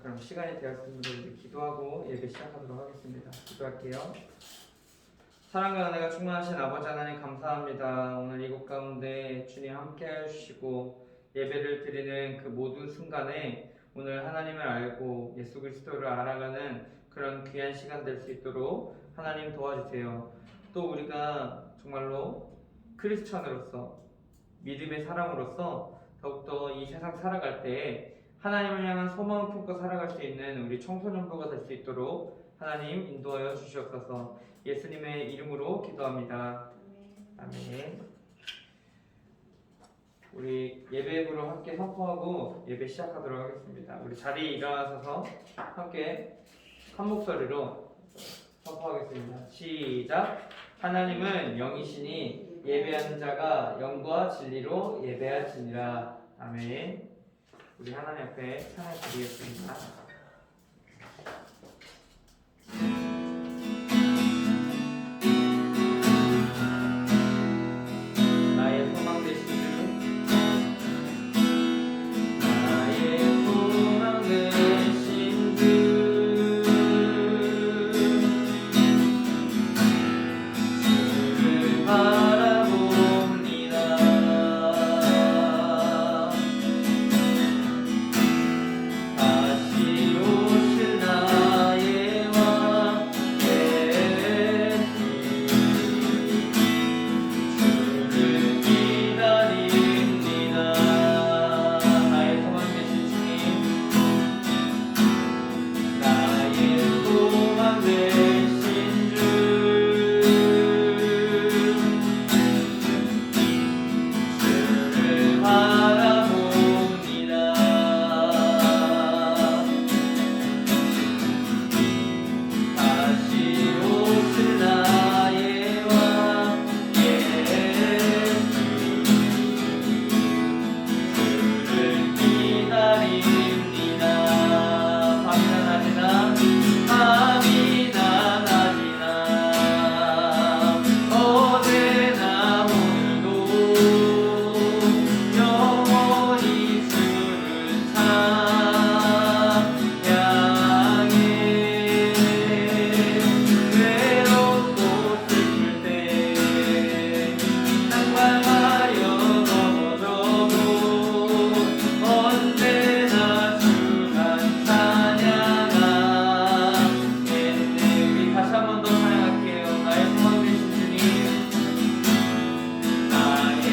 그럼 시간이 되었습니다. 이제 기도하고 예배 시작하도록 하겠습니다. 기도할게요. 사랑과 은혜가 충만하신 아버지 하나님 감사합니다. 오늘 이곳 가운데 주님 함께 해주시고 예배를 드리는 그 모든 순간에 오늘 하나님을 알고 예수 그리스도를 알아가는 그런 귀한 시간 될 수 있도록 하나님 도와주세요. 또 우리가 정말로 크리스천으로서 믿음의 사람으로서 더욱더 이 세상 살아갈 때에 하나님을 향한 소망을 품고 살아갈 수 있는 우리 청소년부가 될 수 있도록 하나님 인도하여 주시옵소서. 예수님의 이름으로 기도합니다. 아멘. 우리 예배부로 함께 선포하고 예배 시작하도록 하겠습니다. 우리 자리에 일어나셔서 함께 한 목소리로 선포하겠습니다. 시작. 하나님은 영이시니 예배하는 자가 영과 진리로 예배할지니라. 아멘. 우리 하나님 앞에 찬양 드리겠습니다. 나의 소망 되신 주, 나의 소망 되신 주, 주를 바라봅니다. 다시 오실 나의 왕 예수, 주를 기다립니다. 나의 소망 되신 주님, 나의 소망 되신 주, 주를 바라봅니다. 다시 오실 나의 왕 예수, 주를 기다립니다. 밤이나 낮이나 어제나 오늘도 영원히 주를 찬양해. 외롭고 슬플 때 낭만하여 넘어져도 언제나 주만 찬양하겠네. 우리 다시 한 번 더 찬양할게요. 나의 소망 되신 주님, 나의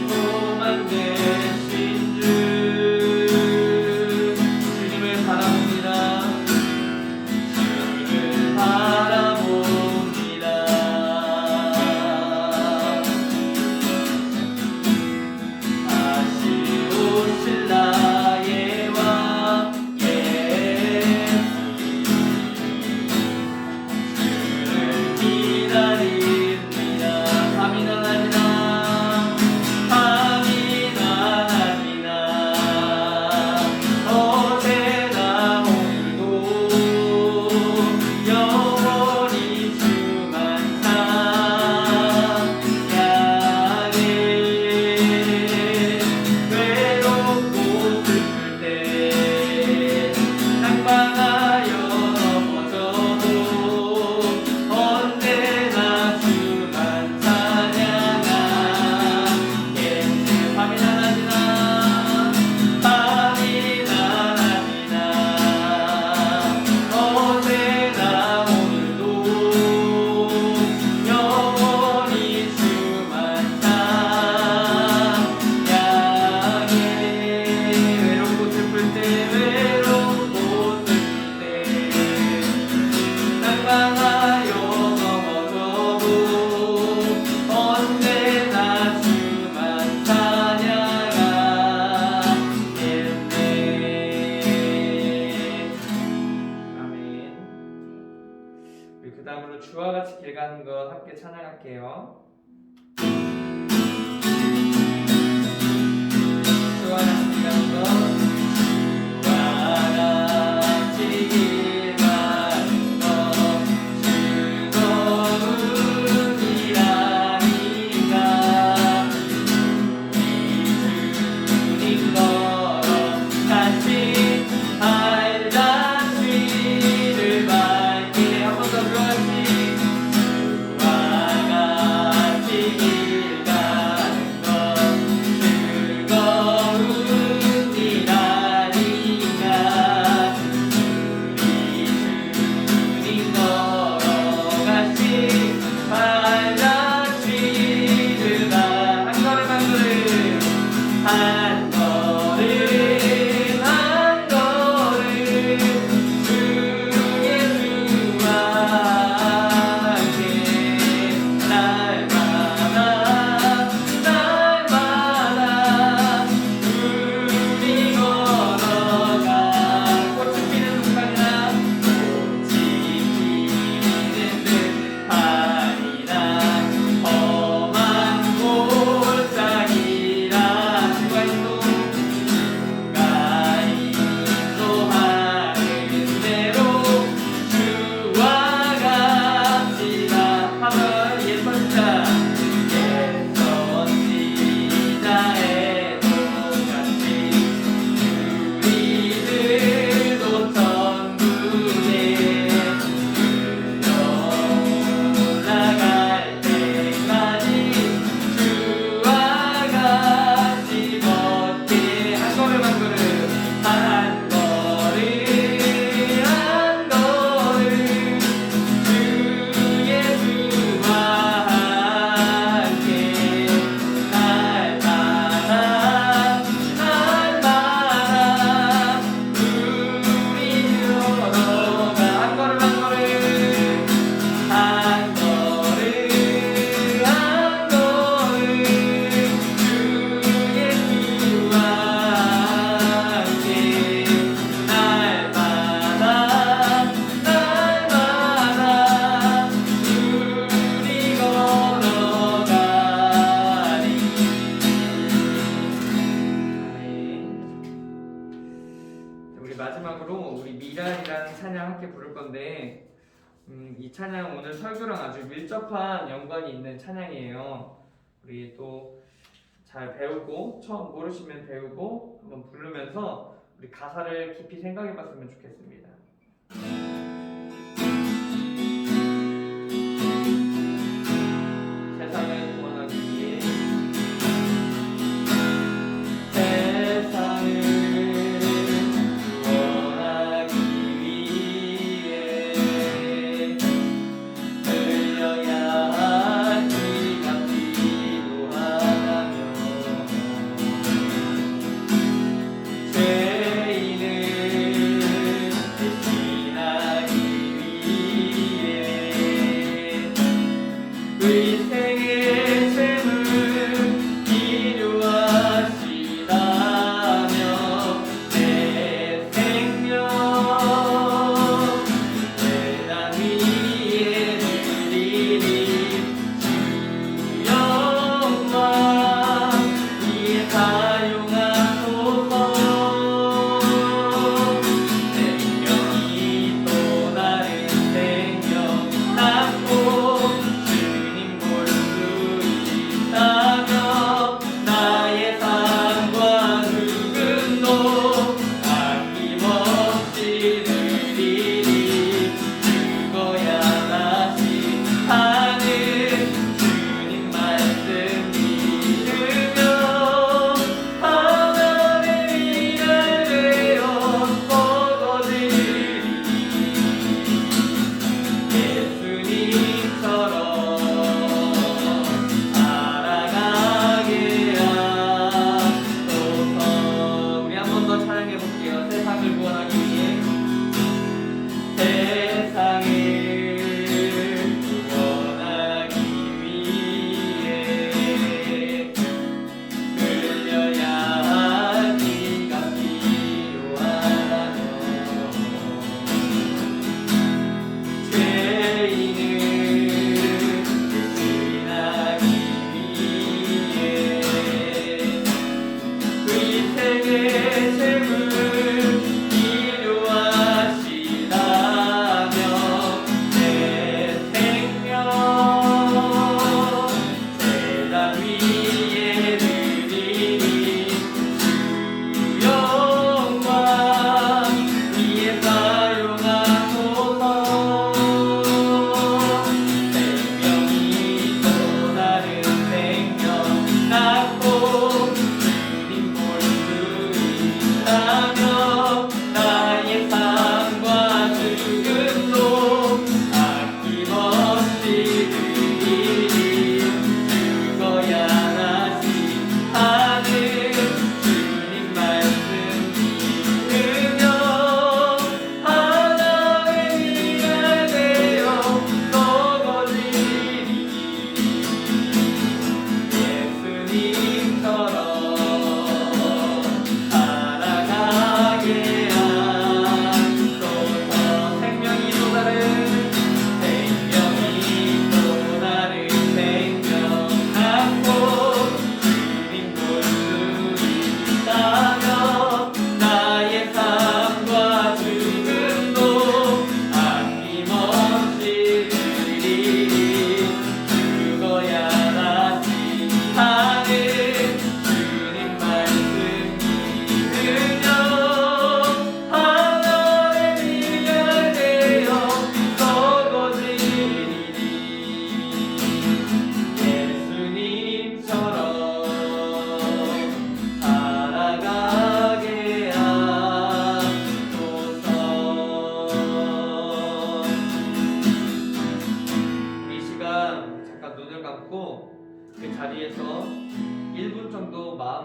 소망 되신 주, 주님을 바라봅니다. 주를 바라봅니다. 다시 오실 나의 왕 예수, 주를 기다립니다. 밤이나 낮이나 밤이나 낮이나 어제나 오늘도 영원히 주만 찬양해. 외롭고 슬플 때 낭만하여 넘어져도 언제나 주만 찬양하겠네. 밤이나 낮이나 밤이나 낮이나 어제나 오늘도 영원히 주만 찬양해. 외롭고 슬플 때 낭만하여 넘어져도 언제나 주만 찬양하겠네. 아멘. 우리 그 다음으로 주와 같이 길 가는 것 함께 찬양할게요. 주와 같이 길 가는 것, 주와 같이 길 가는 것 즐거움이라니까. 우리 주님 걸어 같이 살자. 한 걸음 한 걸음 주 예수와 함께 날마다 날마다 우리 걸어가 꽃이 피는 순간이나 꽃이 피는 듯하리라 험한 골짜기라 누가 인도하는 대로 주와 같이다 하면 예선 지자의 똑같이 우리들도 천국에 올라갈 때까지 주와 같이 걷게 한 걸음 한 걸음 한 걸음 한 걸음 주 예수와 함께 날마다 날마다 우리 걸어가 한 걸음 한 걸음 한 걸음 한 걸음 주 예수와 함께 날마다 날마다 우리 걸어가리. 우리 마지막으로 우리 미랄이라는 찬양 함께 부를 건데 이 찬양 오늘 설교랑 아주 밀접한 연관이 있는 찬양이에요. 우리 또 잘 배우고 처음 모르시면 배우고 한번 부르면서 우리 가사를 깊이 생각해봤으면 좋겠습니다. 세상을 구원하기 위해 세상을 구원하기 위해 흘려야 할 피가 필요하다며 죄인을 대신하기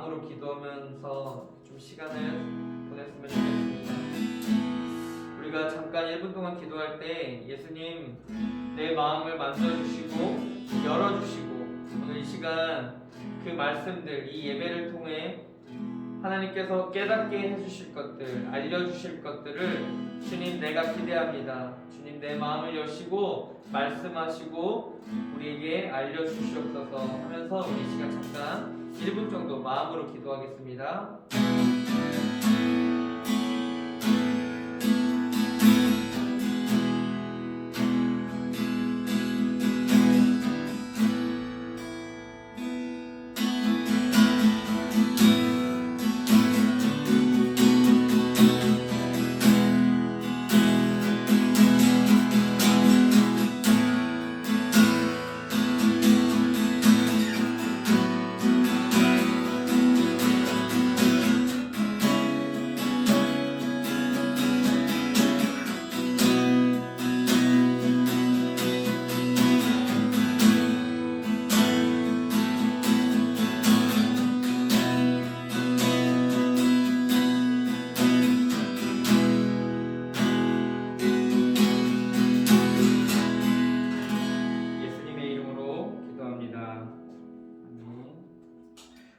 마음으로 기도하면서 좀 시간을 보냈으면 좋겠습니다. 우리가 잠깐 1분 동안 기도할 때 예수님 내 마음을 만져주시고 열어주시고 오늘 이 시간 그 말씀들 이 예배를 통해 하나님께서 깨닫게 해주실 것들 알려주실 것들을 주님 내가 기대합니다. 주님 내 마음을 여시고 말씀하시고 우리에게 알려주시옵소서 하면서 우리 이 시간 잠깐 1분 정도 마음으로 기도하겠습니다.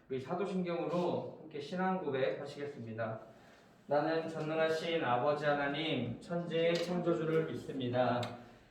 우리 사도신경으로 함께 신앙 고백 하시겠습니다. 나는 전능하신 아버지 하나님 천지의 창조주를 믿습니다.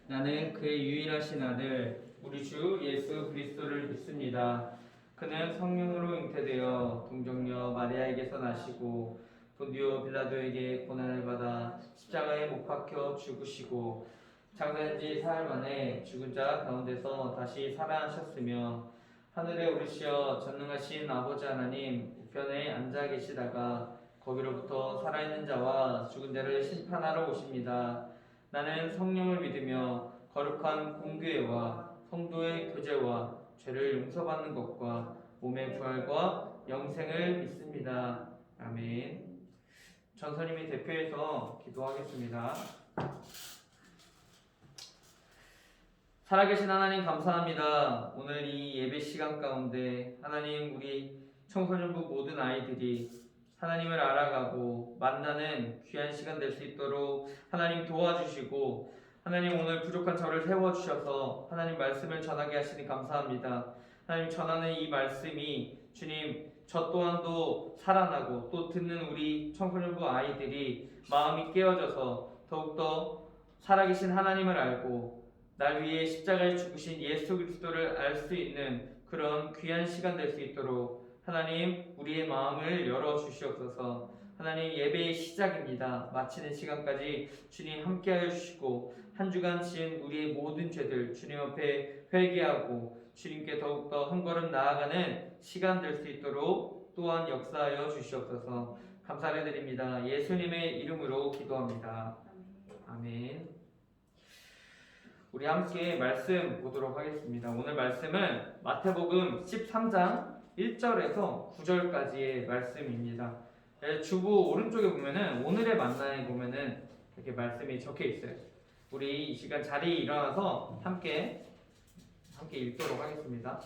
나는 그의 유일하신 아들 우리 주 예수 그리스도를 믿습니다. 그는 성령으로 잉태되어 동정녀 마리아에게서 나시고 본디오 빌라도에게 고난을 받아 십자가에 못 박혀 죽으시고 장사한 지 사흘 만에 죽은 자 가운데서 다시 살아나셨으며 하늘에 오르시어 전능하신 아버지 하나님 우편에 앉아 계시다가 거기로부터 살아있는 자와 죽은 자를 심판하러 오십니다. 나는 성령을 믿으며 거룩한 공교회와 성도의 교제와 죄를 용서받는 것과 몸의 부활과 영생을 믿습니다. 아멘. 전선님이 대표해서 기도하겠습니다. 살아계신 하나님 감사합니다. 오늘 이 예배 시간 가운데 하나님 우리 청소년부 모든 아이들이 하나님을 알아가고 만나는 귀한 시간 될 수 있도록 하나님 도와주시고 하나님 오늘 부족한 저를 세워주셔서 하나님 말씀을 전하게 하시니 감사합니다. 하나님 전하는 이 말씀이 주님 저 또한도 살아나고 또 듣는 우리 청소년부 아이들이 마음이 깨어져서 더욱더 살아계신 하나님을 알고 날 위해 십자가에 죽으신 예수 그리스도를 알 수 있는 그런 귀한 시간 될 수 있도록 하나님 우리의 마음을 열어주시옵소서. 하나님 예배의 시작입니다. 마치는 시간까지 주님 함께하여 주시고 한 주간 지은 우리의 모든 죄들 주님 앞에 회개하고 주님께 더욱더 한 걸음 나아가는 시간 될 수 있도록 또한 역사하여 주시옵소서. 감사를 드립니다. 예수님의 이름으로 기도합니다. 아멘. 우리 함께 말씀 보도록 하겠습니다. 오늘 말씀은 마태복음 13장 1절에서 9절까지의 말씀입니다. 주보 오른쪽에 보면은 오늘의 만나에 보면은 이렇게 말씀이 적혀 있어요. 우리 이 시간 자리에 일어나서 함께 읽도록 하겠습니다.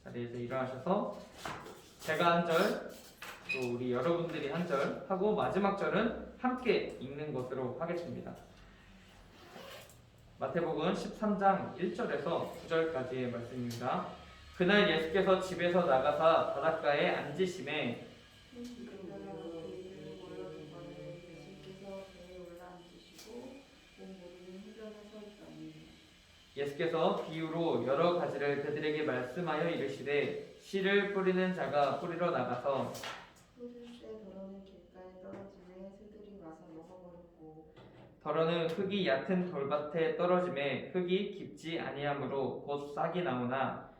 자리에서 일어나셔서 제가 한 절, 또 우리 여러분들이 한 절 하고 마지막 절은 함께 읽는 것으로 하겠습니다. 마태복음 13장 1절에서 9절까지의 말씀입니다. 그날 예수께서 집에서 나가사 바닷가에 앉으심에 예수께서 비유로 여러 가지를 그들에게 말씀하여 이르시되 씨를 뿌리는 자가 뿌리러 나가서 더러는 흙이 얕은 돌밭에 떨어짐에 흙이 깊지 아니하므로 곧 싹이 나오나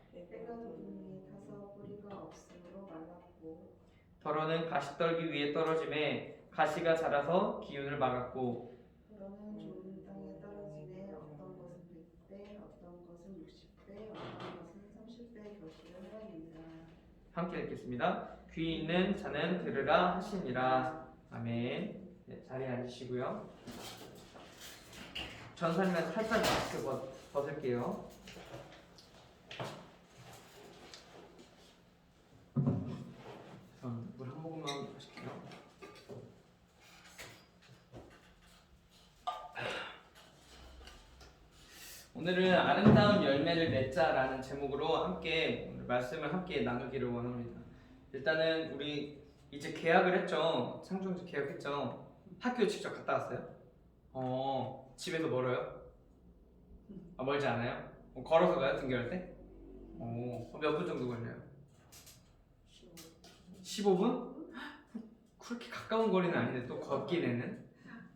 더러는 가시떨기 위에 떨어짐에 가시가 자라서 기운을 막았고 더러는 좋은 땅에 떨어짐에 어떤 것은 100배, 어떤 것은 60배, 어떤 것은 30배 결실을 하였느니라. 함께 읽겠습니다. 귀 있는 자는 들으라 하시니라. 아멘. 네, 자리에 앉으시고요. 전사님은 살짝 마스크 벗을게요. 오늘은 아름다운 열매를 맺자라는 제목으로 함께 오늘 말씀을 함께 나누기를 원합니다. 일단은 우리 이제 개학을 했죠. 창중지 개학했죠. 학교 직접 갔다 왔어요? 집에서 멀어요? 멀지 않아요? 걸어서 가요? 등교할 때? 몇 분 정도 걸려요? 15분? 그렇게 가까운 거리는 아닌데 또 걷기에는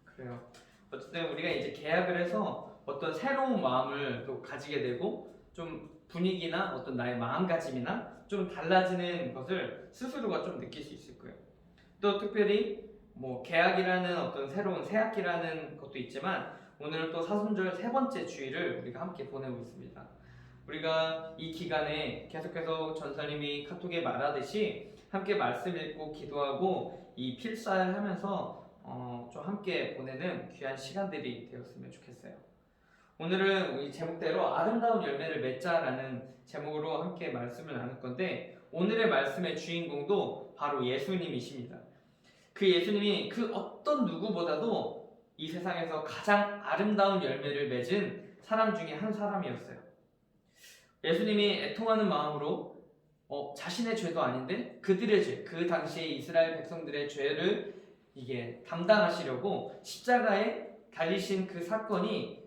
그래요. 어쨌든 우리가 이제 계약을 해서 어떤 새로운 마음을 또 가지게 되고 좀 분위기나 어떤 나의 마음가짐이나 좀 달라지는 것을 스스로가 좀 느낄 수 있을 거예요. 또 특별히 뭐 계약이라는 어떤 새로운 새 학기라는 것도 있지만 오늘은 또 사순절 세 번째 주일을 우리가 함께 보내고 있습니다. 우리가 이 기간에 계속해서 전사님이 카톡에 말하듯이 함께 말씀 읽고 기도하고 이 필사를 하면서 좀 함께 보내는 귀한 시간들이 되었으면 좋겠어요. 오늘은 이 제목대로 아름다운 열매를 맺자라는 제목으로 함께 말씀을 나눌 건데 오늘의 말씀의 주인공도 바로 예수님이십니다. 그 예수님이 그 어떤 누구보다도 이 세상에서 가장 아름다운 열매를 맺은 사람 중에 한 사람이었어요. 예수님이 애통하는 마음으로 자신의 죄도 아닌데 그들의 죄, 그 당시에 이스라엘 백성들의 죄를 이게 담당하시려고 십자가에 달리신 그 사건이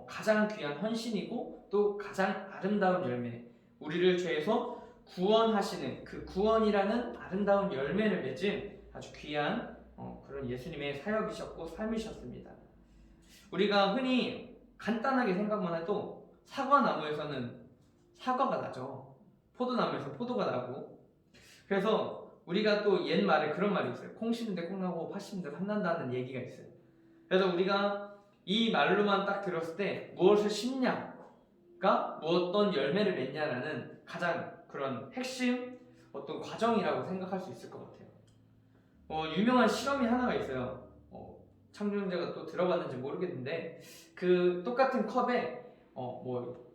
가장 귀한 헌신이고 또 가장 아름다운 열매, 우리를 죄에서 구원하시는 그 구원이라는 아름다운 열매를 맺은 아주 귀한 그런 예수님의 사역이셨고 삶이셨습니다. 우리가 흔히 간단하게 생각만 해도 사과나무에서는 사과가 나죠. 포도나무에서 포도가 나고. 그래서 우리가 또 옛말에 그런 말이 있어요. 콩 심는데 콩 나고 팥 심는데 팥 난다는 얘기가 있어요. 그래서 우리가 이 말로만 딱 들었을 때 무엇을 심냐가 어떤 열매를 맺냐라는 가장 그런 핵심 어떤 과정이라고 생각할 수 있을 것 같아요. 유명한 실험이 하나가 있어요. 창조형제가 또 들어봤는지 모르겠는데 그 똑같은 컵에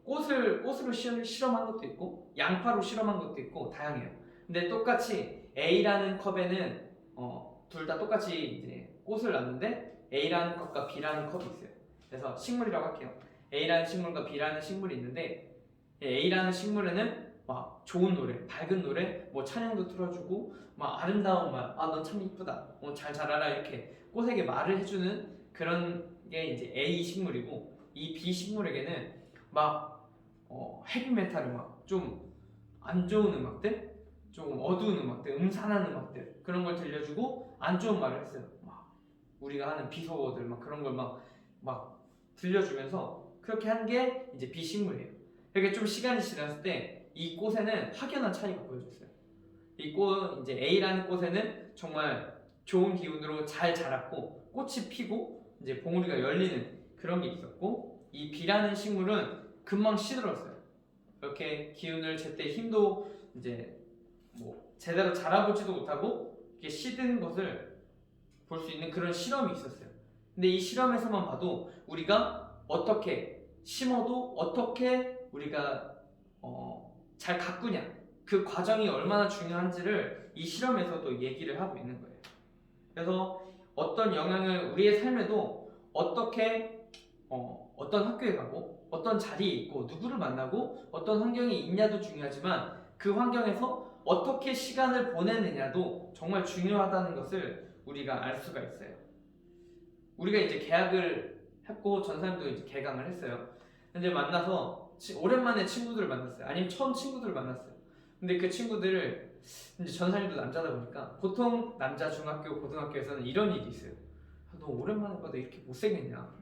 꽃으로 실험한 것도 있고 양파로 실험한 것도 있고 다양해요. 근데 똑같이 A라는 컵에는 둘 다 똑같이 이제 꽃을 놨는데 A라는 컵과 B라는 컵이 있어요. 그래서 식물이라고 할게요. A라는 식물과 B라는 식물이 있는데 A라는 식물에는 막 좋은 노래, 밝은 노래, 뭐 찬양도 틀어주고 막 아름다운 말, 넌 참 이쁘다, 잘 자라라 이렇게 꽃에게 말을 해주는 그런 게 이제 A 식물이고 이 B 식물에게는 막 헤비메탈 음악, 좀 안 좋은 음악들, 좀 어두운 음악들, 음산한 음악들 그런 걸 들려주고 안 좋은 말을 했어요. 막 우리가 하는 비속어들 막 그런 걸 막 들려주면서 그렇게 한 게 이제 B 식물이에요. 이렇게 좀 시간이 지났을 때 이 꽃에는 확연한 차이가 보여졌어요. 이 꽃 이제 A라는 꽃에는 정말 좋은 기운으로 잘 자랐고 꽃이 피고 이제 봉우리가 열리는 그런 게 있었고 이 B라는 식물은 금방 시들었어요. 이렇게 기운을 제때 힘도 이제 뭐 제대로 자라보지도 못하고 이게 시든 것을 볼 수 있는 그런 실험이 있었어요. 근데 이 실험에서만 봐도 우리가 어떻게 심어도 어떻게 우리가 잘 가꾸냐 그 과정이 얼마나 중요한지를 이 실험에서도 얘기를 하고 있는 거예요. 그래서 어떤 영향을 우리의 삶에도 어떻게 어떤 학교에 가고 어떤 자리에 있고 누구를 만나고 어떤 환경이 있냐도 중요하지만 그 환경에서 어떻게 시간을 보내느냐도 정말 중요하다는 것을 우리가 알 수가 있어요. 우리가 이제 개학을 했고 전사님도 이제 개강을 했어요. 근데 만나서 오랜만에 친구들을 만났어요. 아니면 처음 친구들을 만났어요. 근데 그 친구들을 이제 전사님도 남자다 보니까 보통 남자 중학교 고등학교에서는 이런 일이 있어요. 너 오랜만에 봐도 이렇게 못생겼냐?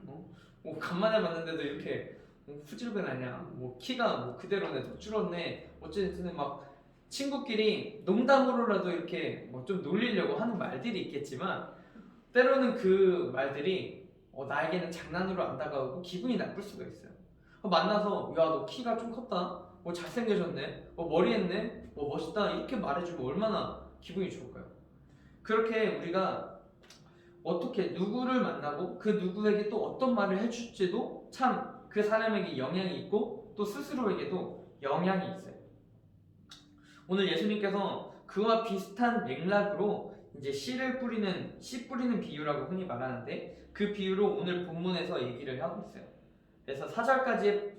간만에 봤는데도 이렇게 후질근하냐? 키가 그대로네, 더 줄었네. 어쨌든 막 친구끼리 농담으로라도 이렇게 좀 놀리려고 하는 말들이 있겠지만 때로는 그 말들이 나에게는 장난으로 안 다가오고 기분이 나쁠 수가 있어요. 만나서 야, 너 키가 좀 컸다, 잘생겨졌네, 머리 했네, 멋있다 이렇게 말해주면 얼마나 기분이 좋을까요? 그렇게 우리가 어떻게 누구를 만나고 그 누구에게 또 어떤 말을 해줄지도 참 그 사람에게 영향이 있고 또 스스로에게도 영향이 있어요. 오늘 예수님께서 그와 비슷한 맥락으로 이제 씨 뿌리는 비유라고 흔히 말하는데 그 비유로 오늘 본문에서 얘기를 하고 있어요. 그래서 4절까지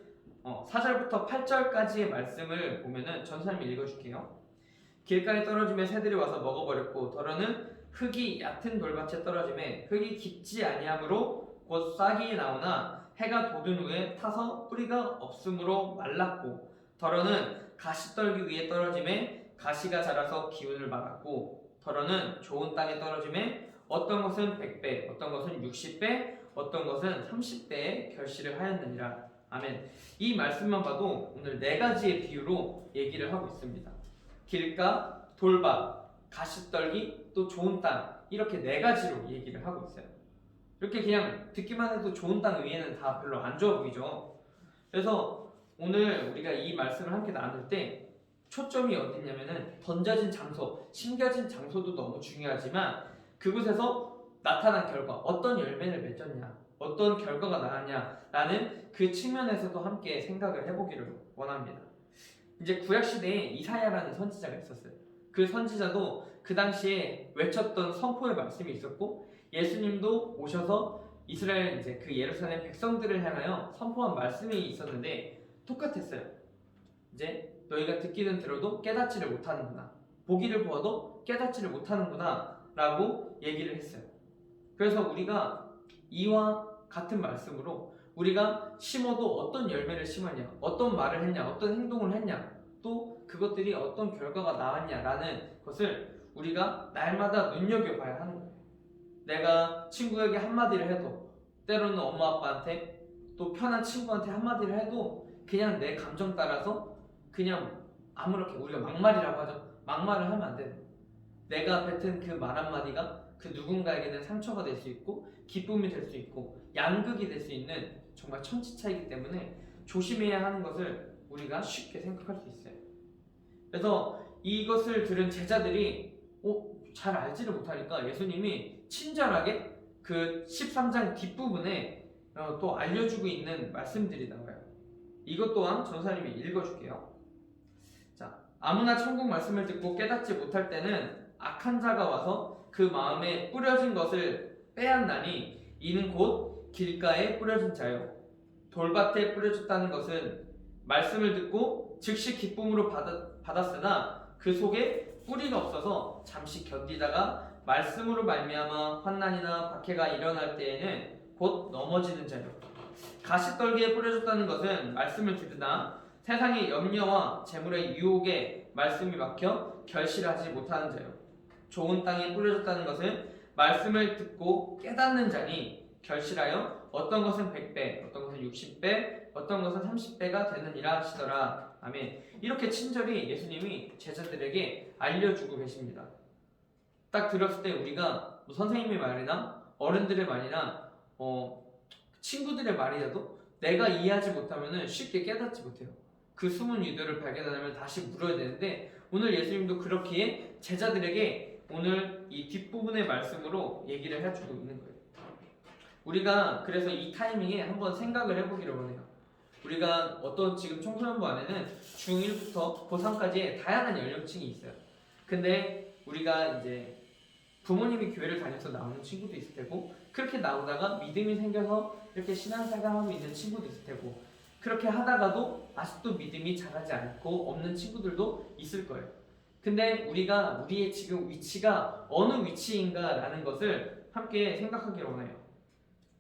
4절부터 8절까지의 말씀을 보면은 전사님이 읽어줄게요. 길가에 떨어지며 새들이 와서 먹어버렸고 더러는 흙이 얕은 돌밭에 떨어지매 흙이 깊지 아니하므로 곧 싹이 나오나 해가 돋은 후에 타서 뿌리가 없으므로 말랐고 더러는 가시떨기 위에 떨어지매 가시가 자라서 기운을 받았고 더러는 좋은 땅에 떨어지매 어떤 것은 100배 어떤 것은 60배 어떤 것은 30배의 결실을 하였느니라. 아멘. 이 말씀만 봐도 오늘 4가지의 비유로 얘기를 하고 있습니다. 길가, 돌밭, 가시떨기, 또 좋은 땅 이렇게 4가지로 얘기를 하고 있어요. 이렇게 그냥 듣기만 해도 좋은 땅 위에는 다 별로 안 좋아 보이죠. 그래서 오늘 우리가 이 말씀을 함께 나눌 때 초점이 어디냐면은 던져진 장소, 심겨진 장소도 너무 중요하지만 그곳에서 나타난 결과, 어떤 열매를 맺었냐, 어떤 결과가 나왔냐라는 그 측면에서도 함께 생각을 해보기를 원합니다. 이제 구약시대에 이사야라는 선지자가 있었어요. 그 선지자도 그 당시에 외쳤던 선포의 말씀이 있었고 예수님도 오셔서 이스라엘 이제 그 예루살렘 백성들을 향하여 선포한 말씀이 있었는데 똑같았어요. 이제 너희가 듣기는 들어도 깨닫지를 못하는구나. 보기를 보아도 깨닫지를 못하는구나 라고 얘기를 했어요. 그래서 우리가 이와 같은 말씀으로 우리가 심어도 어떤 열매를 심었냐, 어떤 말을 했냐, 어떤 행동을 했냐, 또 그것들이 어떤 결과가 나왔냐라는 것을 우리가 날마다 눈여겨봐야 하는 거예요. 내가 친구에게 한마디를 해도 때로는 엄마 아빠한테 또 편한 친구한테 한마디를 해도 그냥 내 감정 따라서 그냥 아무렇게 우리가 막말이라고 하죠. 막말을 하면 안 돼요. 내가 뱉은 그 말 한마디가 그 누군가에게는 상처가 될 수 있고 기쁨이 될 수 있고 양극이 될 수 있는 정말 천지차이기 때문에 조심해야 하는 것을 우리가 쉽게 생각할 수 있어요. 그래서 이것을 들은 제자들이 잘 알지를 못하니까 예수님이 친절하게 그 13장 뒷부분에 또 알려주고 있는 말씀들이 나와요. 이것 또한 전사님이 읽어줄게요. 자, 아무나 천국 말씀을 듣고 깨닫지 못할 때는 악한 자가 와서 그 마음에 뿌려진 것을 빼앗나니 이는 곧 길가에 뿌려진 자요. 돌밭에 뿌려졌다는 것은 말씀을 듣고 즉시 기쁨으로 받았으나 그 속에 뿌리가 없어서 잠시 견디다가 말씀으로 말미암아 환난이나 박해가 일어날 때에는 곧 넘어지는 자요. 가시떨기에 뿌려졌다는 것은 말씀을 듣으나 세상의 염려와 재물의 유혹에 말씀이 막혀 결실하지 못하는 자요. 좋은 땅에 뿌려졌다는 것은 말씀을 듣고 깨닫는 자니 결실하여 어떤 것은 100배, 어떤 것은 60배, 어떤 것은 30배가 되느니라 하시더라. 아멘. 이렇게 친절히 예수님이 제자들에게 알려주고 계십니다. 딱 들었을 때 우리가 선생님의 말이나 어른들의 말이나 친구들의 말이라도 내가 이해하지 못하면 쉽게 깨닫지 못해요. 그 숨은 유도를 발견하면 다시 물어야 되는데 오늘 예수님도 그렇기에 제자들에게 오늘 이 뒷부분의 말씀으로 얘기를 해주고 있는 거예요. 우리가 그래서 이 타이밍에 한번 생각을 해보기를 원해요. 우리가 어떤 지금 청소년부 안에는 중1부터 고3까지의 다양한 연령층이 있어요. 근데 우리가 이제 부모님이 교회를 다녀서 나오는 친구도 있을 테고 그렇게 나오다가 믿음이 생겨서 이렇게 신앙생활하고 있는 친구도 있을 테고 그렇게 하다가도 아직도 믿음이 자라지 않고 없는 친구들도 있을 거예요. 근데 우리가 우리의 지금 위치가 어느 위치인가라는 것을 함께 생각하기를 원해요.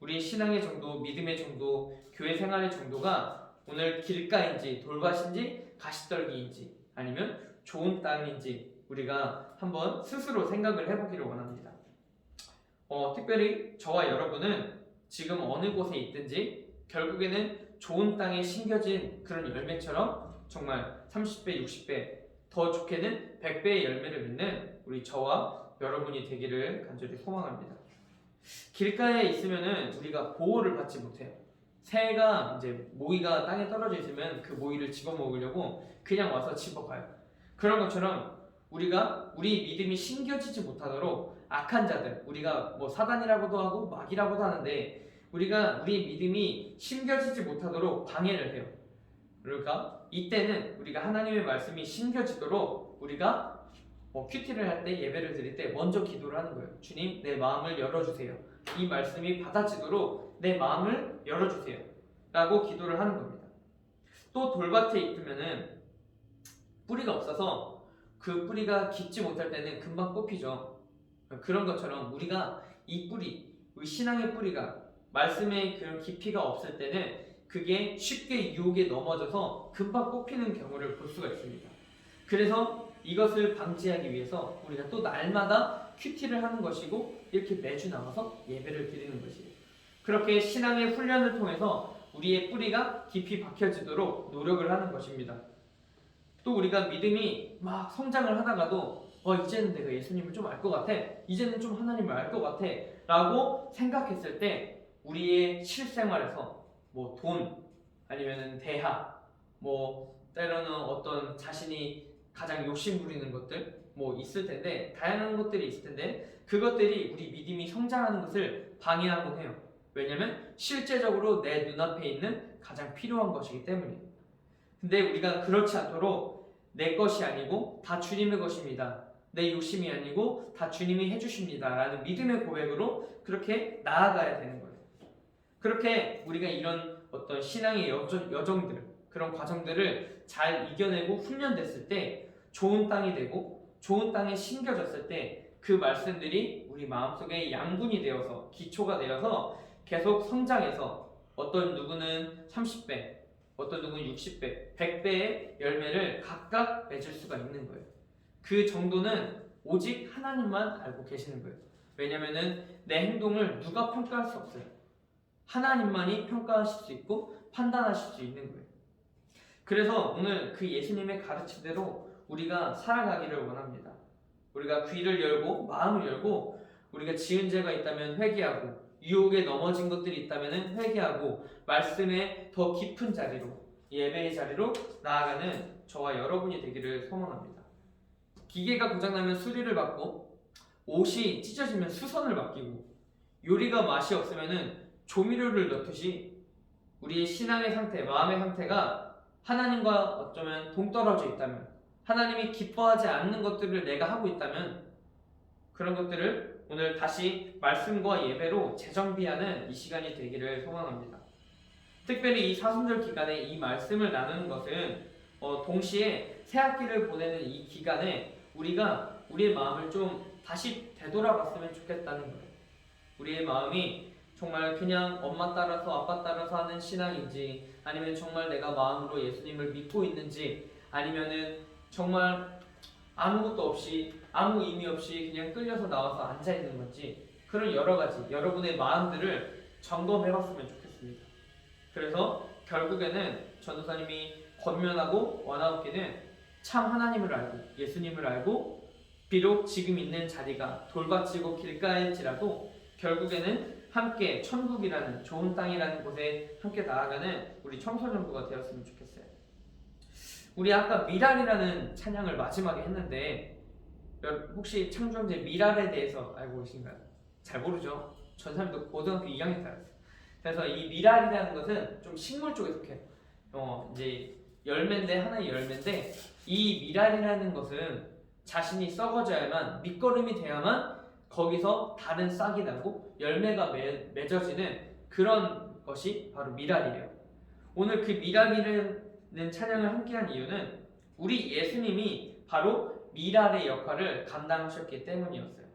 우리의 신앙의 정도, 믿음의 정도, 교회 생활의 정도가 오늘 길가인지 돌밭인지 가시떨기인지 아니면 좋은 땅인지 우리가 한번 스스로 생각을 해보기를 원합니다. 특별히 저와 여러분은 지금 어느 곳에 있든지 결국에는 좋은 땅에 심겨진 그런 열매처럼 정말 30배, 60배, 더 좋게는 100배의 열매를 맺는 우리 저와 여러분이 되기를 간절히 소망합니다. 길가에 있으면은 우리가 보호를 받지 못해요. 새가 이제 모이가 땅에 떨어져 있으면 그 모이를 집어먹으려고 그냥 와서 집어가요. 그런 것처럼 우리가 우리 믿음이 심겨지지 못하도록 악한 자들, 우리가 뭐 사단이라고도 하고 마귀라고도 하는데 우리가 우리 믿음이 심겨지지 못하도록 방해를 해요. 그러니까 이때는 우리가 하나님의 말씀이 심겨지도록 우리가 큐티를 할 때 예배를 드릴 때 먼저 기도를 하는 거예요. 주님, 내 마음을 열어주세요. 이 말씀이 받아지도록 내 마음을 열어주세요. 라고 기도를 하는 겁니다. 또 돌밭에 있으면은 뿌리가 없어서 그 뿌리가 깊지 못할 때는 금방 뽑히죠. 그런 것처럼 우리가 이 뿌리, 우리 신앙의 뿌리가 말씀의 그런 깊이가 없을 때는 그게 쉽게 유혹에 넘어져서 금방 뽑히는 경우를 볼 수가 있습니다. 그래서 이것을 방지하기 위해서 우리가 또 날마다 큐티를 하는 것이고 이렇게 매주 나와서 예배를 드리는 것이에요. 그렇게 신앙의 훈련을 통해서 우리의 뿌리가 깊이 박혀지도록 노력을 하는 것입니다. 또 우리가 믿음이 막 성장을 하다가도 이제는 내가 예수님을 좀 알 것 같아, 이제는 좀 하나님을 알 것 같아 라고 생각했을 때 우리의 실생활에서 뭐 돈, 아니면 대학, 뭐 때로는 어떤 자신이 가장 욕심 부리는 것들 뭐 있을 텐데, 다양한 것들이 있을 텐데 그것들이 우리 믿음이 성장하는 것을 방해하곤 해요. 왜냐면 실제적으로 내 눈앞에 있는 가장 필요한 것이기 때문이에요. 근데 우리가 그렇지 않도록 내 것이 아니고 다 주님의 것입니다, 내 욕심이 아니고 다 주님이 해주십니다 라는 믿음의 고백으로 그렇게 나아가야 되는 거예요. 그렇게 우리가 이런 어떤 신앙의 여정들, 그런 과정들을 잘 이겨내고 훈련됐을 때 좋은 땅이 되고 좋은 땅에 심겨졌을 때 그 말씀들이 우리 마음속에 양분이 되어서 기초가 되어서 계속 성장해서 어떤 누구는 30배, 어떤 누구는 60배, 100배의 열매를 각각 맺을 수가 있는 거예요. 그 정도는 오직 하나님만 알고 계시는 거예요. 왜냐면은 내 행동을 누가 평가할 수 없어요. 하나님만이 평가하실 수 있고 판단하실 수 있는 거예요. 그래서 오늘 그 예수님의 가르침대로 우리가 살아가기를 원합니다. 우리가 귀를 열고 마음을 열고 우리가 지은 죄가 있다면 회개하고 유혹에 넘어진 것들이 있다면 회개하고 말씀의 더 깊은 자리로, 예배의 자리로 나아가는 저와 여러분이 되기를 소망합니다. 기계가 고장나면 수리를 받고 옷이 찢어지면 수선을 맡기고 요리가 맛이 없으면 조미료를 넣듯이 우리의 신앙의 상태, 마음의 상태가 하나님과 어쩌면 동떨어져 있다면, 하나님이 기뻐하지 않는 것들을 내가 하고 있다면 그런 것들을 오늘 다시 말씀과 예배로 재정비하는 이 시간이 되기를 소망합니다. 특별히 이 사순절 기간에 이 말씀을 나누는 것은 동시에 새학기를 보내는 이 기간에 우리가 우리의 마음을 좀 다시 되돌아봤으면 좋겠다는 거예요. 우리의 마음이 정말 그냥 엄마 따라서 아빠 따라서 하는 신앙인지, 아니면 정말 내가 마음으로 예수님을 믿고 있는지, 아니면은 정말 아무것도 없이 아무 의미 없이 그냥 끌려서 나와서 앉아 있는 건지, 그런 여러 가지 여러분의 마음들을 점검해봤으면 좋겠습니다. 그래서 결국에는 전도사님이 권면하고 원하옵기는 참 하나님을 알고 예수님을 알고 비록 지금 있는 자리가 돌밭이고 길가일지라도 결국에는 함께 천국이라는 좋은 땅이라는 곳에 함께 나아가는 우리 청소년부가 되었으면 좋겠어요. 우리 아까 미랄이라는 찬양을 마지막에 했는데 혹시 창조형제 미랄에 대해서 알고 계신가요? 잘 모르죠? 전사님도 고등학교 2학년 때 알았어요. 그래서 이 미랄이라는 것은 좀 식물 쪽에 속해요. 이제 열매인데, 하나의 열매인데, 이 미랄이라는 것은 자신이 썩어져야만, 밑거름이 돼야만 거기서 다른 싹이 나고 열매가 맺어지는 그런 것이 바로 미랄이에요. 오늘 그 미랄이라는 찬양을 함께한 이유는 우리 예수님이 바로 미랄의 역할을 감당하셨기 때문이었어요.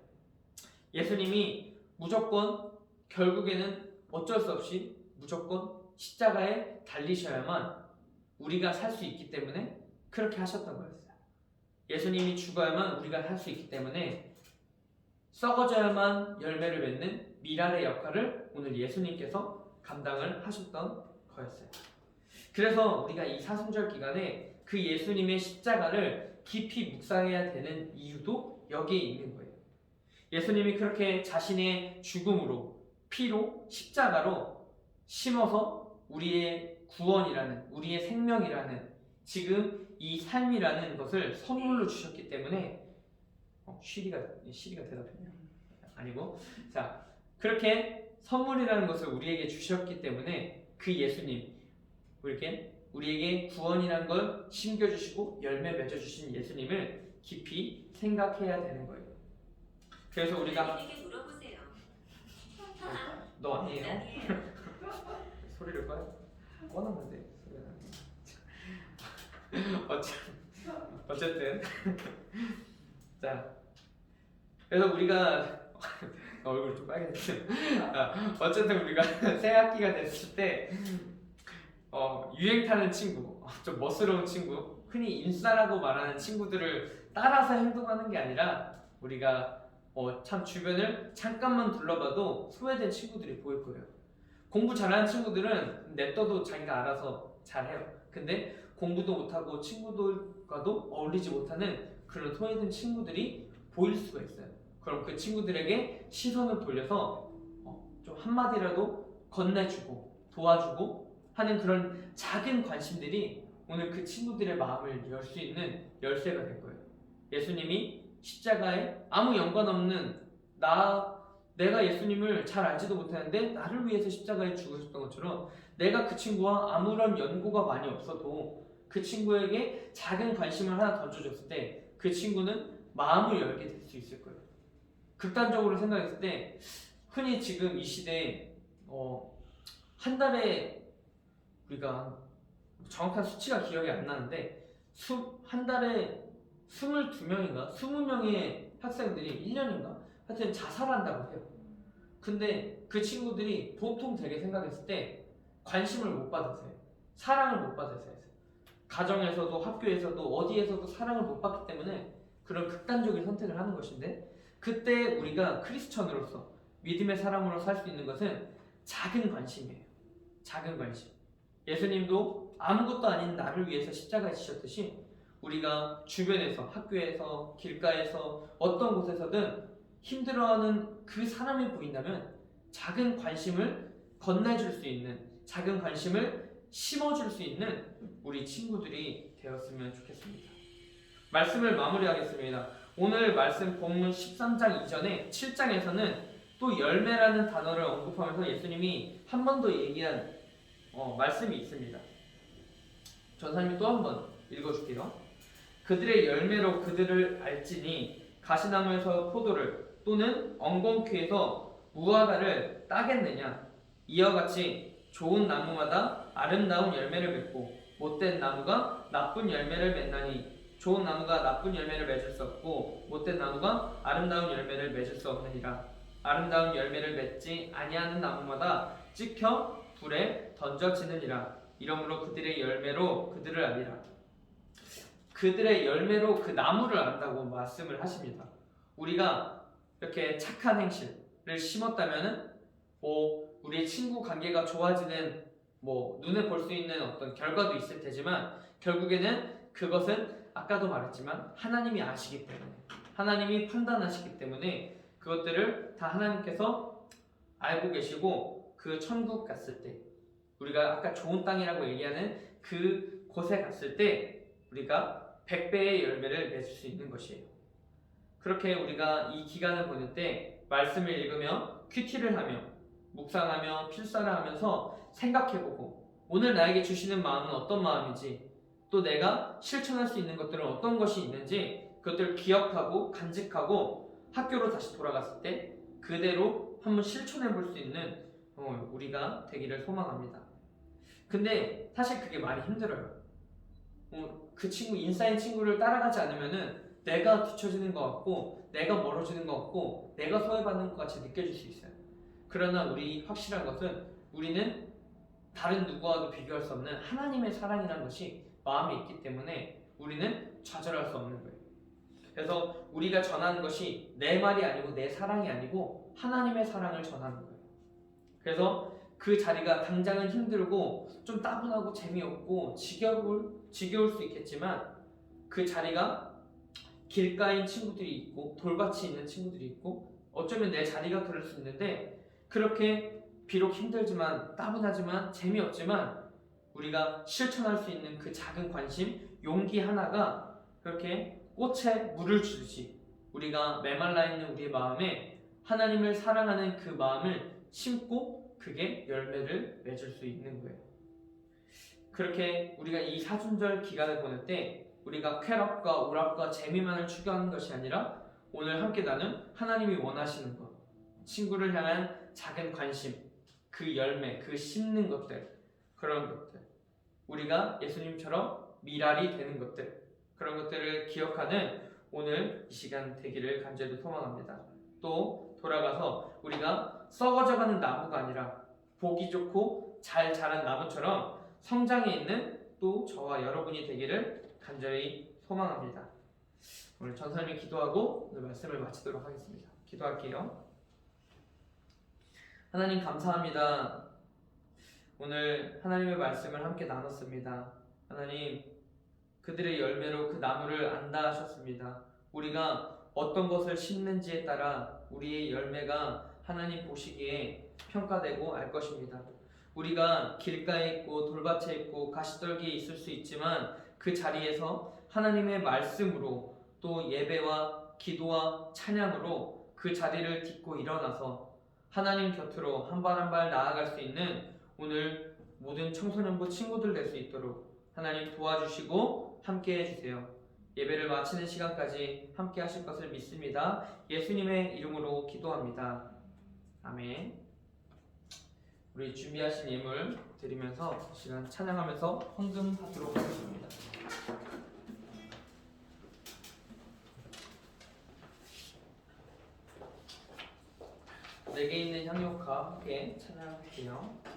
예수님이 무조건 결국에는 어쩔 수 없이 무조건 십자가에 달리셔야만 우리가 살 수 있기 때문에 그렇게 하셨던 거였어요. 예수님이 죽어야만 우리가 살 수 있기 때문에 썩어져야만 열매를 맺는 미랄의 역할을 오늘 예수님께서 감당을 하셨던 거였어요. 그래서 우리가 이 사순절 기간에 그 예수님의 십자가를 깊이 묵상해야 되는 이유도 여기에 있는 거예요. 예수님이 그렇게 자신의 죽음으로, 피로, 십자가로 심어서 우리의 구원이라는, 우리의 생명이라는, 지금 이 삶이라는 것을 선물로 주셨기 때문에 시리가 대답했네요. 아니고, 자, 그렇게 선물이라는 것을 우리에게 주셨기 때문에 그 예수님, 우리에게 구원이라는 걸 심겨주시고 열매 맺어주신 예수님을 깊이 생각해야 되는 거예요. 그래서 우리가 물어보세요. 너 아니에요? 소리를 꺼요? 꺼놨는데 소리가 나네. 어쨌든 자, 그래서 우리가 얼굴 좀 빨개졌어요. 어쨌든 우리가 새 학기가 됐을 때 유행 타는 친구, 좀 멋스러운 친구, 흔히 인싸라고 말하는 친구들을 따라서 행동하는 게 아니라 우리가 참 주변을 잠깐만 둘러봐도 소외된 친구들이 보일 거예요. 공부 잘하는 친구들은 냅둬도 자기가 알아서 잘해요. 근데 공부도 못하고 친구들과도 어울리지 못하는 그런 소외된 친구들이 보일 수가 있어요. 그럼 그 친구들에게 시선을 돌려서 좀 한마디라도 건네주고 도와주고 하는 그런 작은 관심들이 오늘 그 친구들의 마음을 열 수 있는 열쇠가 될 거예요. 예수님이 십자가에 아무 연관 없는 내가 예수님을 잘 알지도 못하는데 나를 위해서 십자가에 죽으셨던 것처럼 내가 그 친구와 아무런 연고가 많이 없어도 그 친구에게 작은 관심을 하나 던져줬을 때 그 친구는 마음을 열게 될 수 있을 거예요. 극단적으로 생각했을 때 흔히 지금 이 시대에 한 달에 우리가 정확한 수치가 기억이 안 나는데 한 달에 22명인가 20명의 학생들이 1년인가 하여튼 자살한다고 해요. 근데 그 친구들이 보통 되게 생각했을 때 관심을 못 받으세요. 사랑을 못 받으세요. 가정에서도 학교에서도 어디에서도 사랑을 못 받기 때문에 그런 극단적인 선택을 하는 것인데 그때 우리가 크리스천으로서 믿음의 사람으로 살 수 있는 것은 작은 관심이에요. 작은 관심. 예수님도 아무것도 아닌 나를 위해서 십자가에 지셨듯이 우리가 주변에서 학교에서 길가에서 어떤 곳에서든 힘들어하는 그 사람이 보인다면 작은 관심을 건네줄 수 있는 작은 관심을 심어줄 수 있는 우리 친구들이 되었으면 좋겠습니다. 말씀을 마무리하겠습니다. 오늘 말씀 본문 13장 이전에 7장에서는 또 열매라는 단어를 언급하면서 예수님이 한 번 더 얘기한 말씀이 있습니다. 전사님이 또 한 번 읽어줄게요. 그들의 열매로 그들을 알지니 가시나무에서 포도를 또는 엉겅퀴에서 무화과를 따겠느냐. 이와 같이 좋은 나무마다 아름다운 열매를 맺고 못된 나무가 나쁜 열매를 맺나니 좋은 나무가 나쁜 열매를 맺을 수 없고 못된 나무가 아름다운 열매를 맺을 수 없느니라. 아름다운 열매를 맺지 아니하는 나무마다 찍혀 불에 던져지느니라. 이러므로 그들의 열매로 그들을 알리라. 그들의 열매로 그 나무를 안다고 말씀을 하십니다. 우리가 이렇게 착한 행실을 심었다면은 우리의 친구 관계가 좋아지는 눈에 볼 수 있는 어떤 결과도 있을 테지만 결국에는 그것은 아까도 말했지만 하나님이 아시기 때문에 하나님이 판단하시기 때문에 그것들을 다 하나님께서 알고 계시고 그 천국 갔을 때 우리가 아까 좋은 땅이라고 얘기하는 그 곳에 갔을 때 우리가 100배의 열매를 맺을 수 있는 것이에요. 그렇게 우리가 이 기간을 보낼 때 말씀을 읽으며 큐티를 하며 묵상하며 필사를 하면서 생각해보고 오늘 나에게 주시는 마음은 어떤 마음인지 또 내가 실천할 수 있는 것들은 어떤 것이 있는지 그것들을 기억하고 간직하고 학교로 다시 돌아갔을 때 그대로 한번 실천해 볼 수 있는 우리가 되기를 소망합니다. 근데 사실 그게 많이 힘들어요. 그 친구 인싸인 친구를 따라가지 않으면은 내가 뒤처지는 것 같고 내가 멀어지는 것 같고 내가 소외받는 것 같이 느껴질 수 있어요. 그러나 우리 확실한 것은 우리는 다른 누구와도 비교할 수 없는 하나님의 사랑이라는 것이 마음에 있기 때문에 우리는 좌절할 수 없는 거예요. 그래서 우리가 전하는 것이 내 말이 아니고 내 사랑이 아니고 하나님의 사랑을 전하는 거예요. 그래서 그 자리가 당장은 힘들고 좀 따분하고 재미없고 지겨울 수 있겠지만 그 자리가 길가인 친구들이 있고 돌밭이 있는 친구들이 있고 어쩌면 내 자리가 그럴 수 있는데 그렇게 비록 힘들지만 따분하지만 재미없지만 우리가 실천할 수 있는 그 작은 관심, 용기 하나가 그렇게 꽃에 물을 주듯이 우리가 메말라 있는 우리의 마음에 하나님을 사랑하는 그 마음을 심고 그게 열매를 맺을 수 있는 거예요. 그렇게 우리가 이 사순절 기간을 보낼 때 우리가 쾌락과 오락과 재미만을 추구하는 것이 아니라 오늘 함께 나눈 하나님이 원하시는 것, 친구를 향한 작은 관심, 그 열매, 그 심는 것들, 그런 것들 우리가 예수님처럼 미랄이 되는 것들, 그런 것들을 기억하는 오늘 이 시간 되기를 간절히 소망합니다. 또 돌아가서 우리가 썩어져가는 나무가 아니라 보기 좋고 잘 자란 나무처럼 성장해 있는 또 저와 여러분이 되기를 간절히 소망합니다. 오늘 전사님이 기도하고 오늘 말씀을 마치도록 하겠습니다. 기도할게요. 하나님 감사합니다. 오늘 하나님의 말씀을 함께 나눴습니다. 하나님, 그들의 열매로 그 나무를 안다 하셨습니다. 우리가 어떤 것을 심는지에 따라 우리의 열매가 하나님 보시기에 평가되고 알 것입니다. 우리가 길가에 있고 돌밭에 있고 가시떨기에 있을 수 있지만 그 자리에서 하나님의 말씀으로 또 예배와 기도와 찬양으로 그 자리를 딛고 일어나서 하나님 곁으로 한 발 한 발 나아갈 수 있는 오늘 모든 청소년부 친구들 될 수 있도록 하나님 도와주시고 함께 해주세요. 예배를 마치는 시간까지 함께 하실 것을 믿습니다. 예수님의 이름으로 기도합니다. 아멘. 우리 준비하신 예물 드리면서 시간 찬양하면서 헌금하도록 하겠습니다. 내게 있는 향유와 함께 찬양할게요.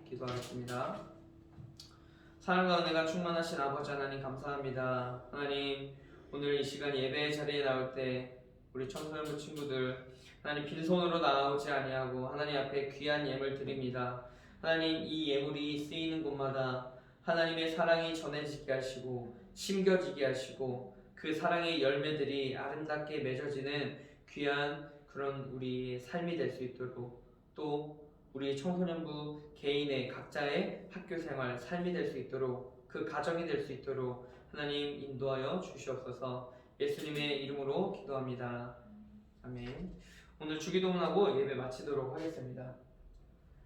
기도하겠습니다. 사랑과 은혜가 충만하신 아버지 하나님 감사합니다. 하나님, 오늘 이 시간 예배 자리에 나올 때 우리 청소년부 친구들 하나님 빈손으로 나오지 아니하고 하나님 앞에 귀한 예물 드립니다. 하나님, 이 예물이 쓰이는 곳마다 하나님의 사랑이 전해지게 하시고 심겨지게 하시고 그 사랑의 열매들이 아름답게 맺어지는 귀한 그런 우리의 삶이 될 수 있도록, 또 우리 청소년부 개인의 각자의 학교 생활, 삶이 될 수 있도록, 그 가정이 될 수 있도록 하나님 인도하여 주시옵소서. 예수님의 이름으로 기도합니다. 아멘. 오늘 주기도문하고 예배 마치도록 하겠습니다.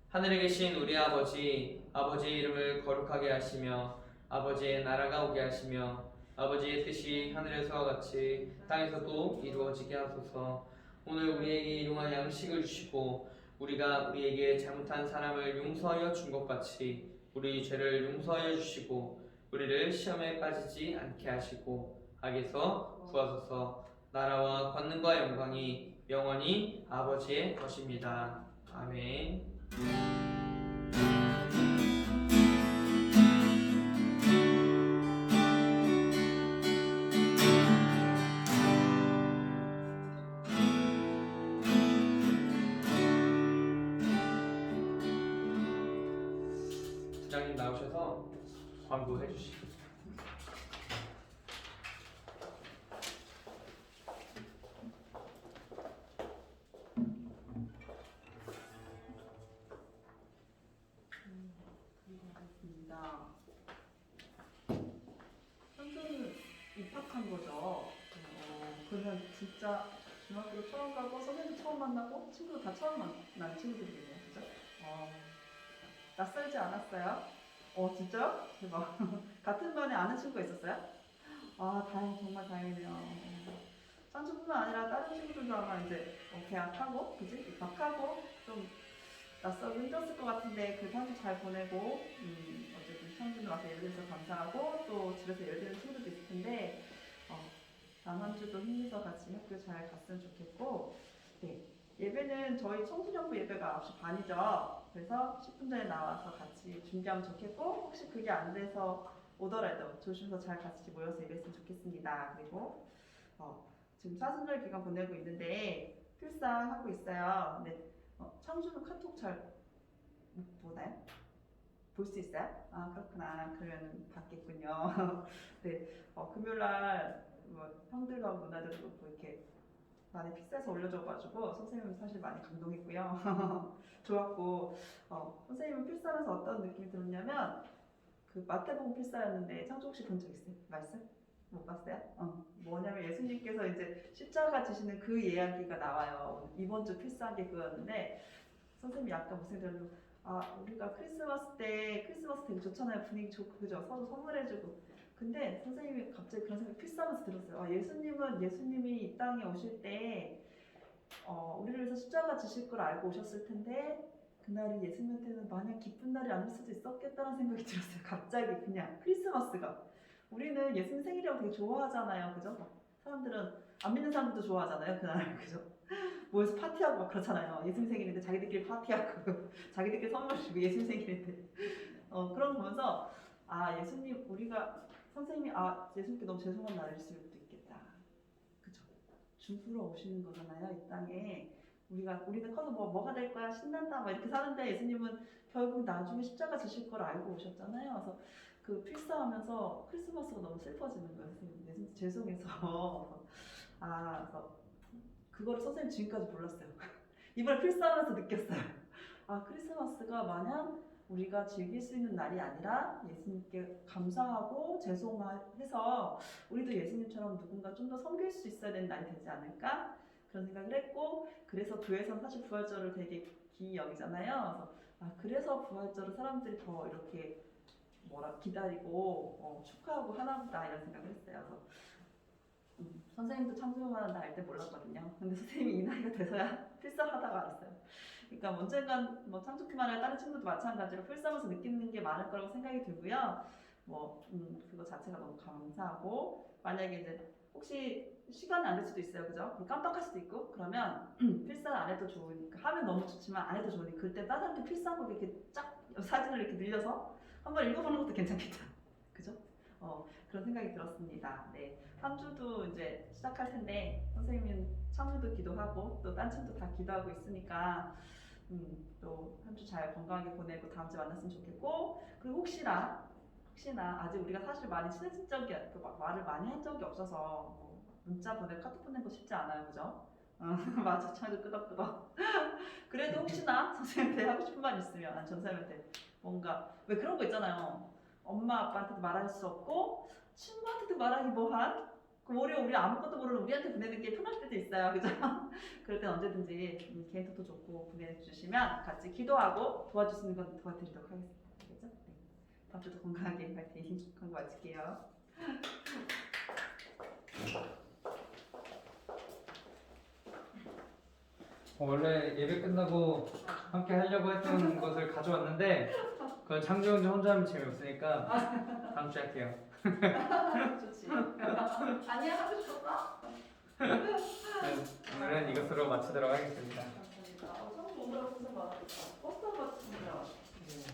하늘에 계신 우리 아버지, 아버지의 이름을 거룩하게 하시며 아버지의 나라가 오게 하시며 아버지의 뜻이 하늘에서와 같이 땅에서도 이루어지게 하소서. 오늘 우리에게 일용할 양식을 주시고 우리가 우리에게 잘못한 사람을 용서하여 준 것 같이 우리 죄를 용서하여 주시고 우리를 시험에 빠지지 않게 하시고 악에서 구하소서. 나라와 권능과 영광이 영원히 아버지의 것입니다. 아멘. 부장님 나오셔서 광고해 주시고. 감사합니다. 현수는 입학한 거죠? 그러면 진짜 중학교 처음 가고 선생님 처음 만나고 친구도 다 처음 만난 친구들이겠네요, 그죠? 낯설지 않았어요? 진짜요? 대박. 같은 반에 아는 친구가 있었어요? 정말 다행이네요. 상주뿐만 아니라 다른 친구들도 아마 이제 계약하고, 그지? 입학하고 좀 낯설고 힘들었을 것 같은데 그 상주 잘 보내고, 어쨌든 청주는 와서 예배드려서 감사하고 또 집에서 예배드리는 친구들도 있을 텐데 남한 주도 힘내서 같이 학교 잘 갔으면 좋겠고, 네. 예배는 저희 청소년부 예배가 9시 반이죠. 그래서 10분 전에 나와서 같이 준비하면 좋겠고, 혹시 그게 안 돼서 오더라도 조심해서 잘 같이 모여서 예배했으면 좋겠습니다. 그리고 지금 사순절 기간 보내고 있는데 필사하고 있어요. 근데 청주는 카톡 잘 못 보나요? 볼 수 있어요? 그렇구나. 그러면 받겠군요. 네, 금요일날 형들과 누나들도 이렇게 많이 픽스해서 올려줘가지고 선생님은 사실 많이 감동했고요. 좋았고 선생님은 필사하면서 어떤 느낌이 들었냐면 그 마태복음 필사였는데 창조 혹시 본 적 있어요? 말씀? 못 봤어요? 뭐냐면 예수님께서 이제 십자가 지시는 그 이야기가 나와요. 이번 주 필사한 게 그거였는데 선생님이 아까 무슨 들었냐면 우리가 크리스마스 되게 좋잖아요. 분위기 좋고 그죠? 서로 선물해주고 근데 선생님이 갑자기 그런 생각이 필사하면서 들었어요. 예수님이 이 땅에 오실 때 우리를 위해서 십자가 지실 걸 알고 오셨을 텐데 그날이 예수님한테는 마냥 기쁜 날이 아닐 수도 있었겠다는 생각이 들었어요. 갑자기 그냥 크리스마스가 우리는 예수님 생일이라고 되게 좋아하잖아요. 그죠? 사람들은 안 믿는 사람들도 좋아하잖아요. 그날 그죠? 모여서 파티하고 막 그렇잖아요. 예수님 생일인데 자기들끼리 파티하고 자기들끼리 선물 주고 예수님 생일인데 그런 거 보면서 예수님 선생님이 예수님께 너무 죄송한 날일 수도 있겠다. 그죠? 주부러 오시는 거잖아요. 이 땅에 우리는 커서 뭐가 될 거야 신난다 막 이렇게 사는데 예수님은 결국 나중에 십자가 지실 걸 알고 오셨잖아요. 그래서 그 필사하면서 크리스마스가 너무 슬퍼지는 거예요. 예수님 죄송해서 그래서 그거를 선생님 지금까지 몰랐어요. 이번에 필사하면서 느꼈어요. 크리스마스가 마냥 우리가 즐길 수 있는 날이 아니라 예수님께 감사하고 죄송해서 우리도 예수님처럼 누군가 좀 더 섬길 수 있어야 되는 날이 되지 않을까? 그런 생각을 했고 그래서 교회에서는 사실 부활절을 되게 기이 여기잖아요. 그래서 부활절을 사람들이 더 이렇게 기다리고 축하하고 하나보다 이런 생각을 했어요. 선생님도 창조만 알 때 몰랐거든요. 근데 선생님이 이 나이가 돼서야 필사하다가 알았어요. 그러니까 언젠간 창조키만 아니라 다른 친구도 마찬가지로 필사하면서 느끼는 게 많을 거라고 생각이 들고요. 그거 자체가 너무 감사하고 만약에 이제 혹시 시간이 안 될 수도 있어요, 그죠? 그럼 깜빡할 수도 있고 그러면 필사를 안 해도 좋으니까 하면 너무 좋지만 안 해도 좋으니까 그때 따뜻하게 필사한 거 이렇게 쫙 사진을 이렇게 늘려서 한번 읽어보는 것도 괜찮겠다, 그죠? 그런 생각이 들었습니다. 네. 3주도 이제 시작할 텐데 선생님은 창주도 기도하고 또 딴 친구도 다 기도하고 있으니까 또 한 주 잘 건강하게 보내고 다음 주에 만났으면 좋겠고 그리고 혹시나 아직 우리가 사실 많이 친해진 적이 말을 많이 한 적이 없어서 문자 보내고 카톡 보내는 거 쉽지 않아요, 그죠? 맞아, 창주 끄덕끄덕. 그래도 혹시나 선생님한테 하고 싶은 말 있으면 전사님한테 뭔가 왜 그런 거 있잖아요. 엄마 아빠한테도 말할 수 없고 친구한테도 말하기 뭐한? 오히려 우리 아무것도 모르는 우리한테 보내는 게 편할 때도 있어요, 그죠? 그럴 땐 언제든지 개인톡도 좋고 보내주시면 같이 기도하고 도와줄 수 있는 건 도와드리도록 하겠습니다. 알겠죠? 네. 다음 주도 건강하게 파이팅. 광고 마칠게요. 원래 예배 끝나고 함께 하려고 했던 것을 가져왔는데 그건 창조 형제 혼자 하면 재미없으니까 다음 주에 할게요. 좋지. 아니야, 하고 싶었어? 오늘은 이것으로 마치도록 하겠습니다. 감사합니다. 참 오늘 고생 많았겠다. 버스 한 바퀴